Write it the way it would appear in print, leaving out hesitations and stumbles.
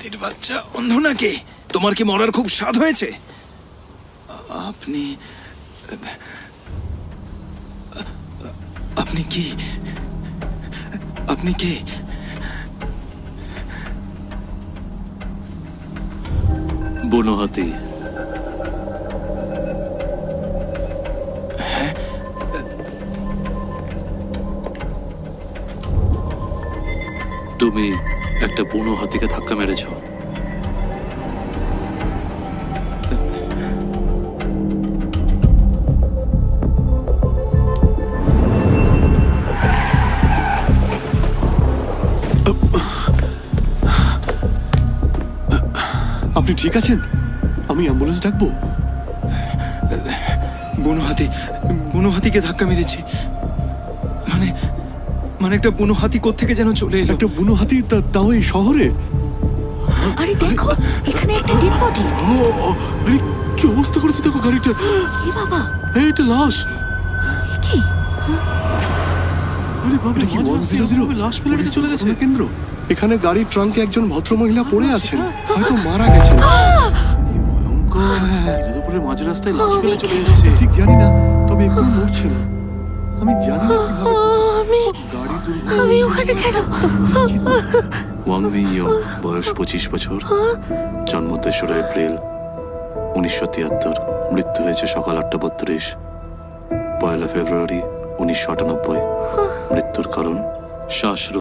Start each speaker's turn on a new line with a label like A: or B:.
A: হাতির বাচ্চা অন্ধ নাকি? তোমার কি মরার খুব স্বাদ হয়েছে? আপনি আপনি কি আপনি কি
B: বুনো হাতি? তুমি একটা বুনো হাতিকে ধাক্কা মেরেছো।
C: আপনি ঠিক আছেন? আমি অ্যাম্বুলেন্স ডাকবো?
A: বুনো হাতিকে ধাক্কা মেরেছি। মানে মানে একটা বুনো হাতি কোত্থেকে যেন চলে এলো।
C: একটা বুনো হাতি, তাও এই শহরে?
D: আরে দেখো, এখানে একটা ডেড বডি।
C: আরে কি অবস্থা করেছে দেখো গাড়িটা।
D: এ বাবা,
C: এই এটা লাশ।
D: এ কি?
C: আরে বাবা,
B: এটা কি 100 লাশ ফেলে রেখে চলে গেছে?
C: কেন্দ্র। এখানে গাড়ির ট্রাঙ্কে একজন ভদ্রমহিলা পড়ে আছেন, হয়তো মারা গেছেন।
B: ভয়ঙ্কর! দিনে দুপুরে মাঝ রাস্তায় লাশ ফেলে চলে এসেছে।
C: ঠিক জানি না, তবে একটু মরছে না। আমি জানি না কিভাবে
D: আমি
C: গাড়ি
D: আমি ওখানে কেন?
B: ওয়াং মিইয়ং, বয়স 25 বছর, জন্ম 3রা এপ্রিল 1973, মৃত্যু হয়েছে সকাল 8:32, 1 ফেব্রুয়ারি 1998। মৃত্যুর কারণ শ্বাসরোগ।